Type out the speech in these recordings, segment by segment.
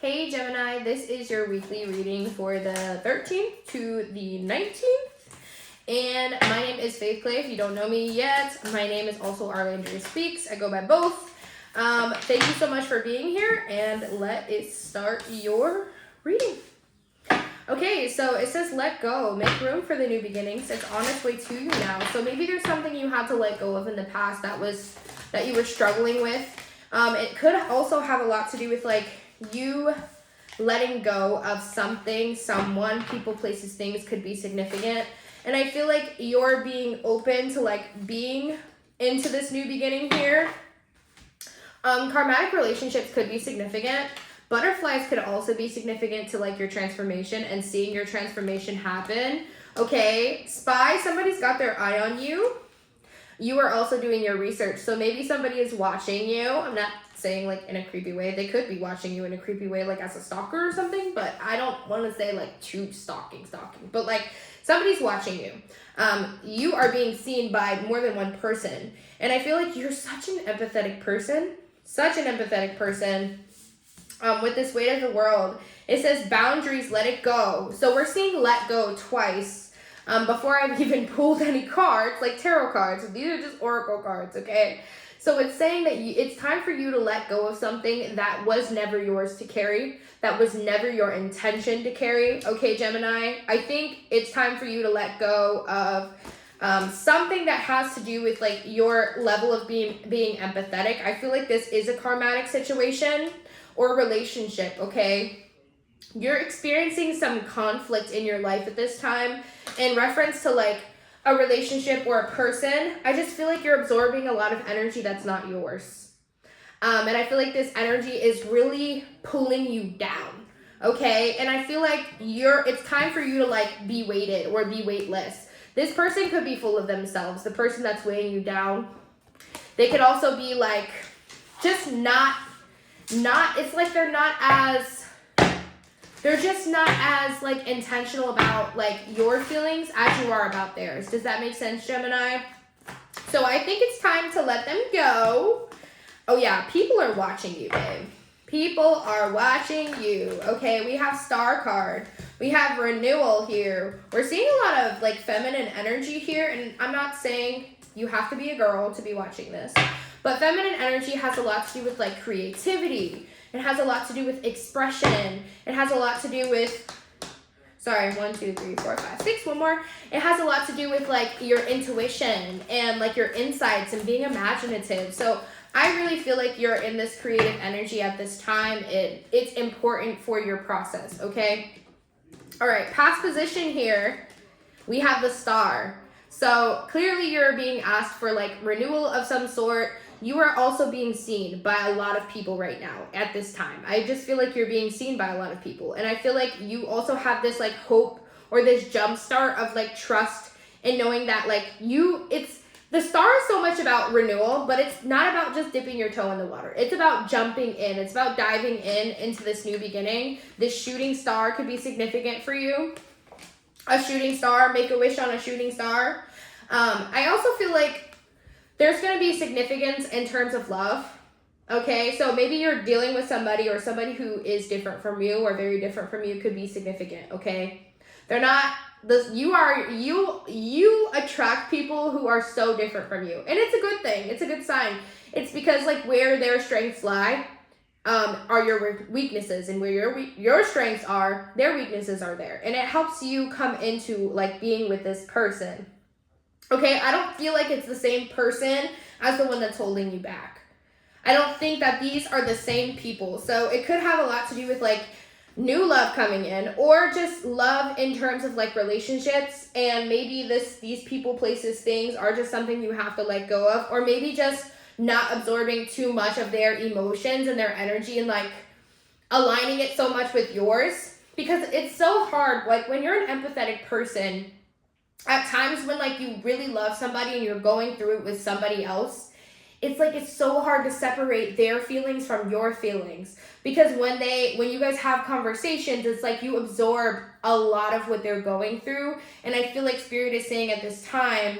Hey Gemini, this is your weekly reading for the 13th to the 19th. And my name is Faith Clay. If you don't know me yet, my name is also Arlandria Speaks. I go by both. Thank you so much for being here, and let it start your reading. Okay, so it says let go. Make room for the new beginnings. It's on its way to you now. So maybe there's something you had to let go of in the past that you were struggling with. It could also have a lot to do with like you letting go of something, someone, people, places, things could be significant. And I feel like you're being open to like being into this new beginning here. Karmatic relationships could be significant. Butterflies could also be significant to like your transformation and seeing your transformation happen. Okay, spy, somebody's got their eye on you. You are also doing your research. So maybe somebody is watching you. I'm not saying like in a creepy way. They could be watching you in a creepy way, like as a stalker or something, but I don't want to say like too stalking, but like somebody's watching you. You are being seen by more than one person. And I feel like you're such an empathetic person, with this weight of the world. It says boundaries, let it go. So we're seeing let go twice. Before I've even pulled any cards, like tarot cards. These are just oracle cards, okay? So it's saying that it's time for you to let go of something that was never yours to carry, that was never your intention to carry, okay, Gemini? I think it's time for you to let go of something that has to do with like your level of being empathetic. I feel like this is a karmatic situation or relationship, okay? You're experiencing some conflict in your life at this time in reference to like a relationship or a person. I just feel like you're absorbing a lot of energy that's not yours. And I feel like this energy is really pulling you down, okay? And I feel like it's time for you to like be weighted or be weightless. This person could be full of themselves, the person that's weighing you down. They could also be like just not it's like they're just not as like intentional about like your feelings as you are about theirs. Does that make sense, Gemini? So I think it's time to let them go. Oh yeah, people are watching you, babe. People are watching you. Okay, we have Star card. We have renewal here. We're seeing a lot of like feminine energy here, and I'm not saying you have to be a girl to be watching this, but feminine energy has a lot to do with like creativity. It has a lot to do with expression. It has a lot to do with, sorry, 1, 2, 3, 4, 5, 6, one more. It has a lot to do with like your intuition and like your insights and being imaginative. So I really feel like you're in this creative energy at this time. It's important for your process, okay? All right, past position here, we have the Star. So clearly you're being asked for like renewal of some sort. You are also being seen by a lot of people right now at this time. I just feel like you're being seen by a lot of people. And I feel like you also have this like hope or this jump start of like trust in knowing that like the Star is so much about renewal, but it's not about just dipping your toe in the water. It's about jumping in. It's about diving into this new beginning. This shooting star could be significant for you. A shooting star, make a wish on a shooting star. I also feel like there's going to be significance in terms of love, okay? So maybe you're dealing with somebody or somebody who is different from you or very different from you could be significant, okay? They're not, you attract people who are so different from you. And it's a good thing. It's a good sign. It's because like where their strengths lie are your weaknesses, and where your strengths are, their weaknesses are there. And it helps you come into like being with this person. Okay, I don't feel like it's the same person as the one that's holding you back. I don't think that these are the same people. So it could have a lot to do with like new love coming in, or just love in terms of like relationships, and maybe these people, places, things are just something you have to let go of, or maybe just not absorbing too much of their emotions and their energy and like aligning it so much with yours, because it's so hard. Like when you're an empathetic person, at times when like you really love somebody and you're going through it with somebody else, it's like it's so hard to separate their feelings from your feelings, because when you guys have conversations, it's like you absorb a lot of what they're going through. And I feel like Spirit is saying at this time,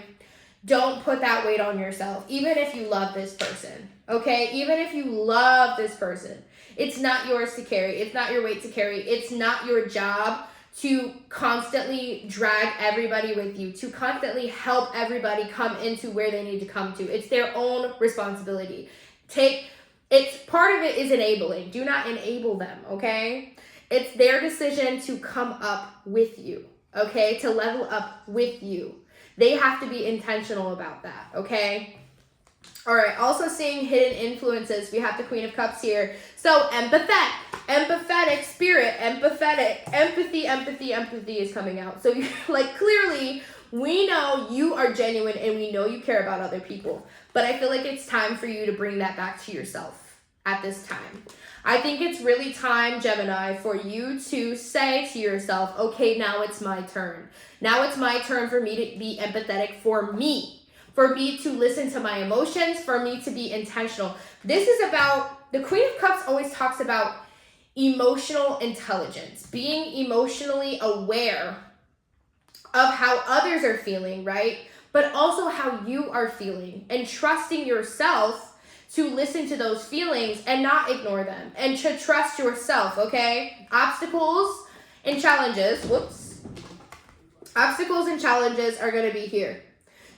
don't put that weight on yourself, even if you love this person, okay? Even if you love this person, It's not yours to carry. It's not your weight to carry. It's not your job to constantly drag everybody with you, to constantly help everybody come into where they need to come to. It's their own responsibility. It's part of it is enabling. Do not enable them, okay? It's their decision to come up with you, okay? To level up with you. They have to be intentional about that, okay? All right, also seeing hidden influences. We have the Queen of Cups here. So empathetic spirit, empathy is coming out. So like clearly we know you are genuine and we know you care about other people. But I feel like it's time for you to bring that back to yourself at this time. I think it's really time, Gemini, for you to say to yourself, okay, now it's my turn. Now it's my turn for me to be empathetic for me to listen to my emotions, for me to be intentional. This is about, the Queen of Cups always talks about emotional intelligence, being emotionally aware of how others are feeling, right? But also how you are feeling, and trusting yourself to listen to those feelings and not ignore them, and to trust yourself, okay? Obstacles and challenges are gonna be here.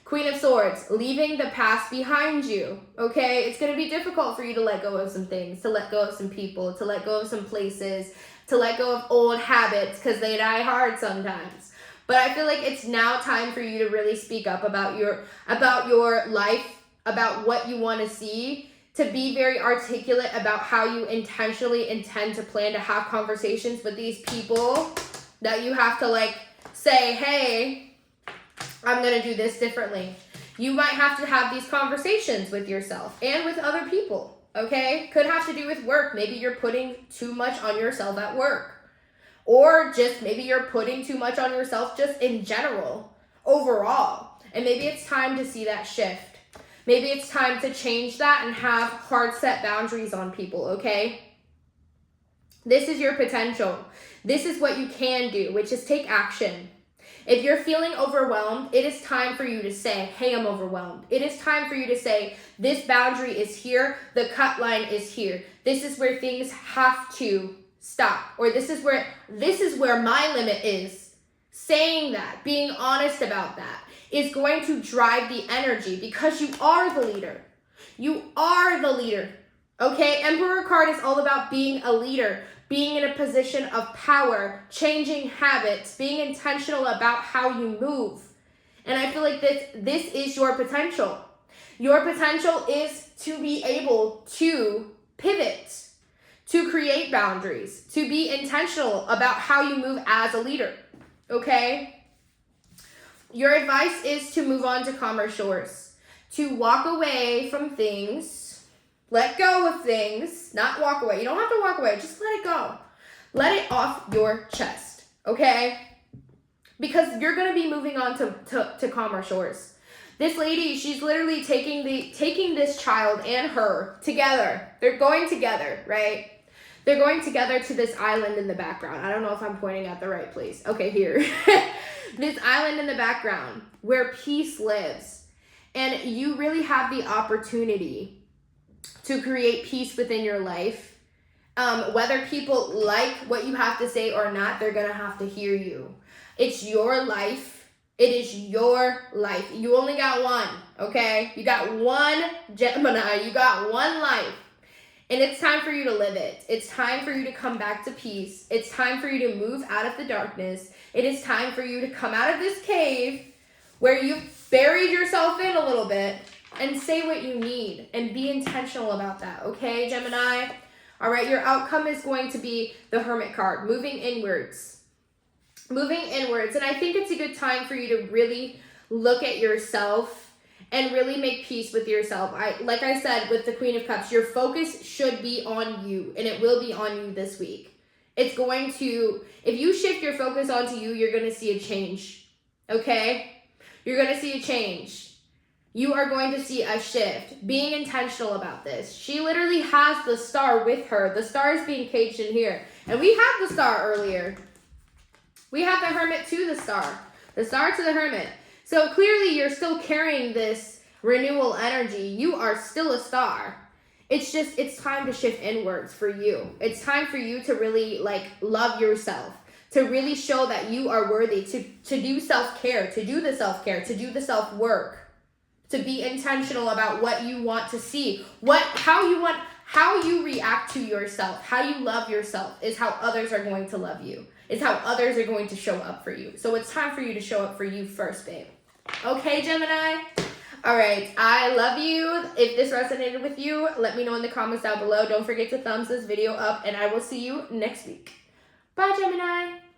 Queen of Swords, leaving the past behind you, okay? It's going to be difficult for you to let go of some things, to let go of some people, to let go of some places, to let go of old habits, because they die hard sometimes. But I feel like it's now time for you to really speak up about your life, about what you want to see, to be very articulate about how you intentionally intend to plan to have conversations with these people, that you have to like say, hey, I'm going to do this differently. You might have to have these conversations with yourself and with other people, okay? Could have to do with work. Maybe you're putting too much on yourself at work. Or just maybe you're putting too much on yourself just in general, overall. And maybe it's time to see that shift. Maybe it's time to change that and have hard set boundaries on people, okay? This is your potential. This is what you can do, which is take action. If you're feeling overwhelmed, it is time for you to say, hey, I'm overwhelmed. It is time for you to say, this boundary is here, the cut line is here. This is where things have to stop, or this is where my limit is. Saying that, being honest about that, is going to drive the energy, because you are the leader. You are the leader, okay? Emperor card is all about being a leader, being in a position of power, changing habits, being intentional about how you move. And I feel like this is your potential. Your potential is to be able to pivot, to create boundaries, to be intentional about how you move as a leader, okay? Your advice is to move on to calmer shores, to walk away from things. Let go of things, not walk away. You don't have to walk away, just let it go. Let it off your chest, okay? Because you're gonna be moving on to calmer shores. This lady, she's literally taking this child and her together. They're going together, right? They're going together to this island in the background. I don't know if I'm pointing at the right place. Okay, here. This island in the background where peace lives. And you really have the opportunity to create peace within your life. Whether people like what you have to say or not, they're gonna have to hear you. It's your life. It is your life. You only got one, okay? You got one, Gemini. You got one life. And it's time for you to live it. It's time for you to come back to peace. It's time for you to move out of the darkness. It is time for you to come out of this cave where you've buried yourself in a little bit, and say what you need and be intentional about that, okay, Gemini? All right, your outcome is going to be the Hermit card, moving inwards. Moving inwards, and I think it's a good time for you to really look at yourself and really make peace with yourself. Like I said, with the Queen of Cups, your focus should be on you, and it will be on you this week. It's going to, if you shift your focus onto you, you're going to see a change, okay? You're going to see a change. You are going to see a shift. Being intentional about this. She literally has the star with her. The star is being caged in here. And we had the star earlier. We have the Hermit to the star. The star to the Hermit. So clearly you're still carrying this renewal energy. You are still a star. it's time to shift inwards for you. It's time for you to really like love yourself, to really show that you are worthy, to do self-care, to do the self-care, to do the self-work, to be intentional about what you want to see, how you react to yourself, how you love yourself is how others are going to love you. It's how others are going to show up for you. So it's time for you to show up for you first, babe. Okay, Gemini? All right, I love you. If this resonated with you, let me know in the comments down below. Don't forget to thumbs this video up, and I will see you next week. Bye, Gemini.